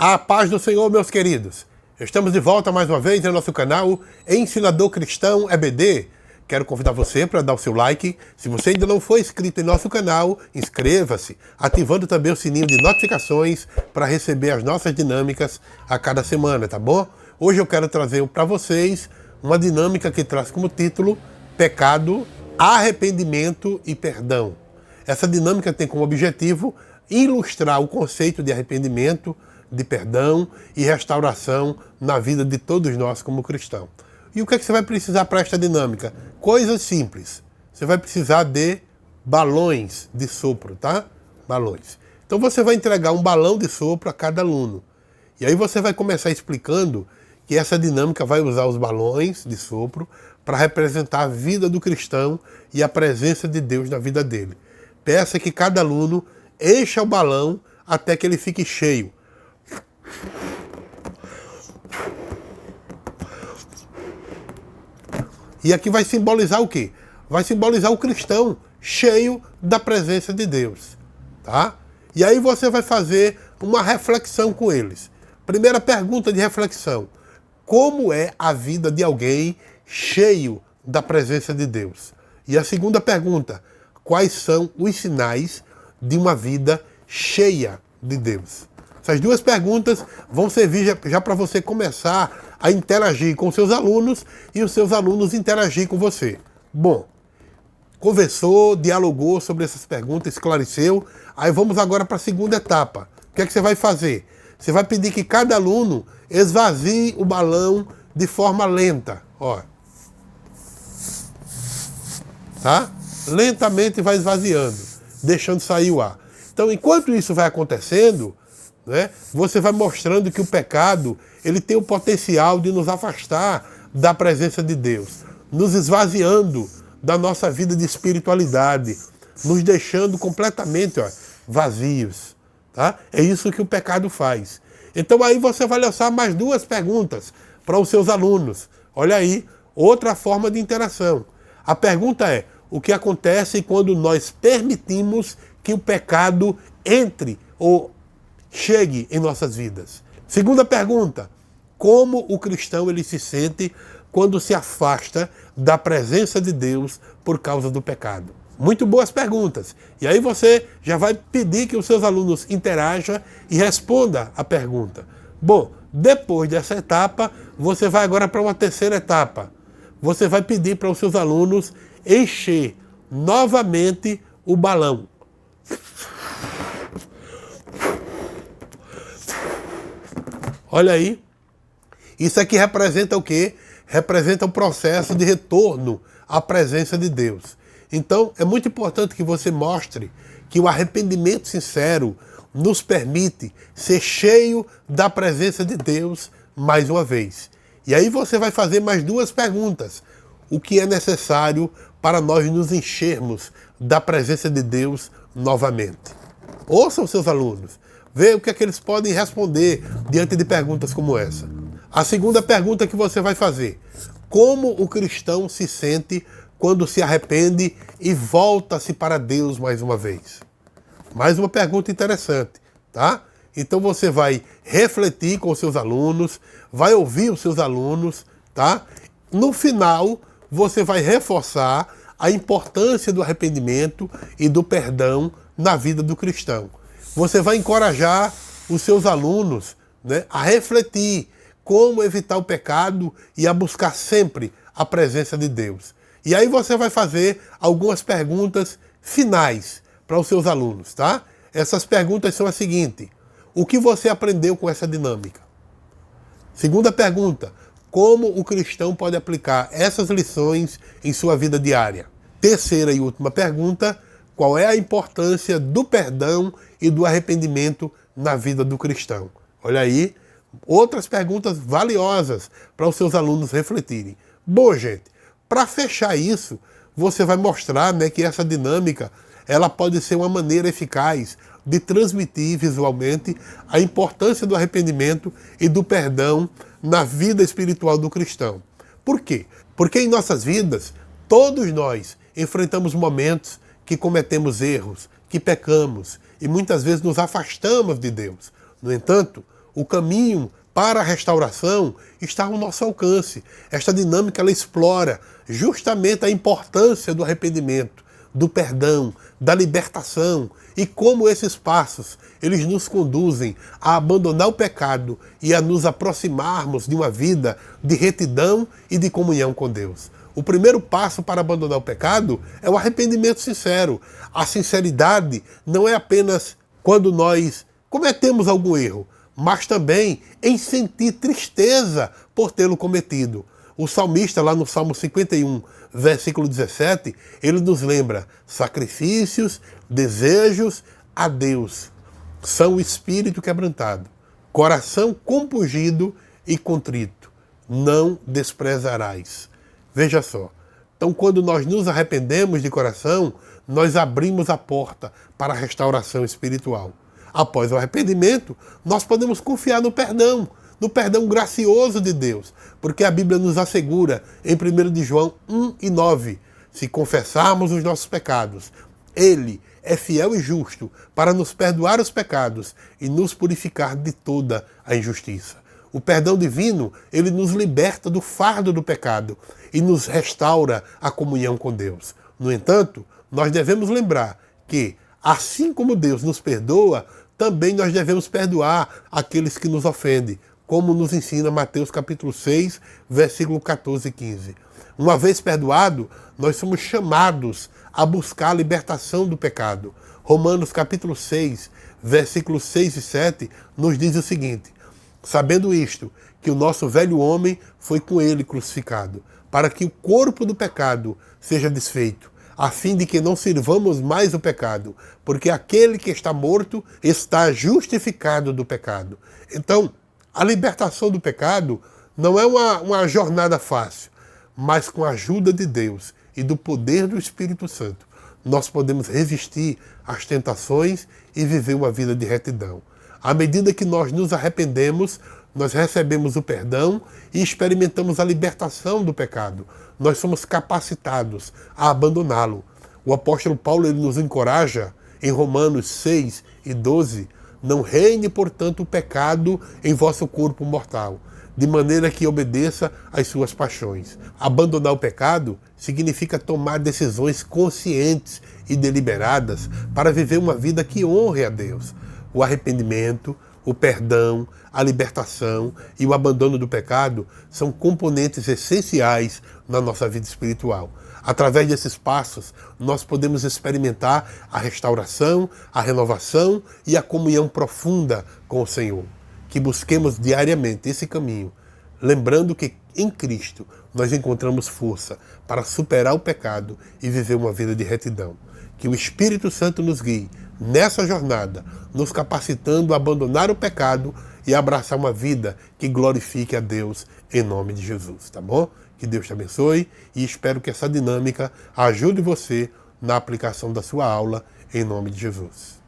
A paz do Senhor, meus queridos. Estamos de volta mais uma vez no nosso canal Ensinador Cristão EBD. Quero convidar você para dar o seu like. Se você ainda não for inscrito em nosso canal, inscreva-se, ativando também o sininho de notificações para receber as nossas dinâmicas a cada semana, tá bom? Hoje eu quero trazer para vocês uma dinâmica que traz como título Pecado, Arrependimento e Perdão. Essa dinâmica tem como objetivo ilustrar o conceito de arrependimento, de perdão e restauração na vida de todos nós como cristãos. E o que é que você vai precisar para esta dinâmica? Coisas simples. Você vai precisar de balões de sopro, tá? Balões. Então você vai entregar um balão de sopro a cada aluno. E aí você vai começar explicando que essa dinâmica vai usar os balões de sopro para representar a vida do cristão e a presença de Deus na vida dele. Peça que cada aluno encha o balão até que ele fique cheio. E aqui vai simbolizar o quê? Vai simbolizar o cristão cheio da presença de Deus, tá? E aí você vai fazer uma reflexão com eles. Primeira pergunta de reflexão: como é a vida de alguém cheio da presença de Deus? E a segunda pergunta: quais são os sinais de uma vida cheia de Deus? Essas duas perguntas vão servir já para você começar a interagir com seus alunos e os seus alunos interagir com você. Bom, conversou, dialogou sobre essas perguntas, esclareceu. Aí vamos agora para a segunda etapa. O que é que você vai fazer? Você vai pedir que cada aluno esvazie o balão de forma lenta. Ó. Tá? Lentamente vai esvaziando, deixando sair o ar. Então, enquanto isso vai acontecendo, né, você vai mostrando que o pecado ele tem o potencial de nos afastar da presença de Deus, nos esvaziando da nossa vida de espiritualidade, nos deixando completamente vazios. Tá? É isso que o pecado faz. Então aí você vai lançar mais duas perguntas para os seus alunos. Olha aí, outra forma de interação. A pergunta é: o que acontece quando nós permitimos que o pecado entre ou chegue em nossas vidas? Segunda pergunta: como o cristão ele se sente quando se afasta da presença de Deus por causa do pecado? Muito boas perguntas. E aí você já vai pedir que os seus alunos interajam e responda a pergunta. Bom, depois dessa etapa, você vai agora para uma terceira etapa. Você vai pedir para os seus alunos encher novamente o balão. Olha aí, isso aqui representa o quê? Representa o processo de retorno à presença de Deus. Então, é muito importante que você mostre que o arrependimento sincero nos permite ser cheio da presença de Deus mais uma vez. E aí você vai fazer mais duas perguntas. O que é necessário para nós nos enchermos da presença de Deus novamente? Ouçam seus alunos. Vê o que é que eles podem responder diante de perguntas como essa. A segunda pergunta que você vai fazer: como o cristão se sente quando se arrepende e volta-se para Deus mais uma vez? Mais uma pergunta interessante, tá? Então você vai refletir com os seus alunos, vai ouvir os seus alunos, tá? No final, você vai reforçar a importância do arrependimento e do perdão na vida do cristão. Você vai encorajar os seus alunos, né, a refletir como evitar o pecado e a buscar sempre a presença de Deus. E aí você vai fazer algumas perguntas finais para os seus alunos, tá? Essas perguntas são as seguintes: o que você aprendeu com essa dinâmica? Segunda pergunta: como o cristão pode aplicar essas lições em sua vida diária? Terceira e última pergunta: qual é a importância do perdão e do arrependimento na vida do cristão? Olha aí, outras perguntas valiosas para os seus alunos refletirem. Bom, gente, para fechar isso, você vai mostrar, né, que essa dinâmica ela pode ser uma maneira eficaz de transmitir visualmente a importância do arrependimento e do perdão na vida espiritual do cristão. Por quê? Porque em nossas vidas, todos nós enfrentamos momentos que cometemos erros, que pecamos e muitas vezes nos afastamos de Deus. No entanto, o caminho para a restauração está ao nosso alcance. Esta dinâmica ela explora justamente a importância do arrependimento, do perdão, da libertação e como esses passos eles nos conduzem a abandonar o pecado e a nos aproximarmos de uma vida de retidão e de comunhão com Deus. O primeiro passo para abandonar o pecado é o arrependimento sincero. A sinceridade não é apenas quando nós cometemos algum erro, mas também em sentir tristeza por tê-lo cometido. O salmista, lá no Salmo 51, versículo 17, ele nos lembra: sacrifícios, desejos a Deus são o espírito quebrantado, coração compungido e contrito, não desprezarás. Veja só. Então, quando nós nos arrependemos de coração, nós abrimos a porta para a restauração espiritual. Após o arrependimento, nós podemos confiar no perdão gracioso de Deus, porque a Bíblia nos assegura, em 1 de João 1:9, se confessarmos os nossos pecados, Ele é fiel e justo para nos perdoar os pecados e nos purificar de toda a injustiça. O perdão divino, ele nos liberta do fardo do pecado e nos restaura a comunhão com Deus. No entanto, nós devemos lembrar que, assim como Deus nos perdoa, também nós devemos perdoar aqueles que nos ofendem, como nos ensina Mateus capítulo 6, versículo 14 e 15. Uma vez perdoado, nós somos chamados a buscar a libertação do pecado. Romanos capítulo 6, versículos 6 e 7, nos diz o seguinte: sabendo isto, que o nosso velho homem foi com ele crucificado, para que o corpo do pecado seja desfeito, a fim de que não sirvamos mais o pecado, porque aquele que está morto está justificado do pecado. Então, a libertação do pecado não é uma jornada fácil, mas com a ajuda de Deus e do poder do Espírito Santo, nós podemos resistir às tentações e viver uma vida de retidão. À medida que nós nos arrependemos, nós recebemos o perdão e experimentamos a libertação do pecado. Nós somos capacitados a abandoná-lo. O apóstolo Paulo ele nos encoraja em Romanos 6 e 12, não reine, portanto, o pecado em vosso corpo mortal, de maneira que obedeça às suas paixões. Abandonar o pecado significa tomar decisões conscientes e deliberadas para viver uma vida que honre a Deus. O arrependimento, o perdão, a libertação e o abandono do pecado são componentes essenciais na nossa vida espiritual. Através desses passos, nós podemos experimentar a restauração, a renovação e a comunhão profunda com o Senhor. Que busquemos diariamente esse caminho, lembrando que em Cristo nós encontramos força para superar o pecado e viver uma vida de retidão. Que o Espírito Santo nos guie nessa jornada, nos capacitando a abandonar o pecado e abraçar uma vida que glorifique a Deus em nome de Jesus, tá bom? Que Deus te abençoe e espero que essa dinâmica ajude você na aplicação da sua aula em nome de Jesus.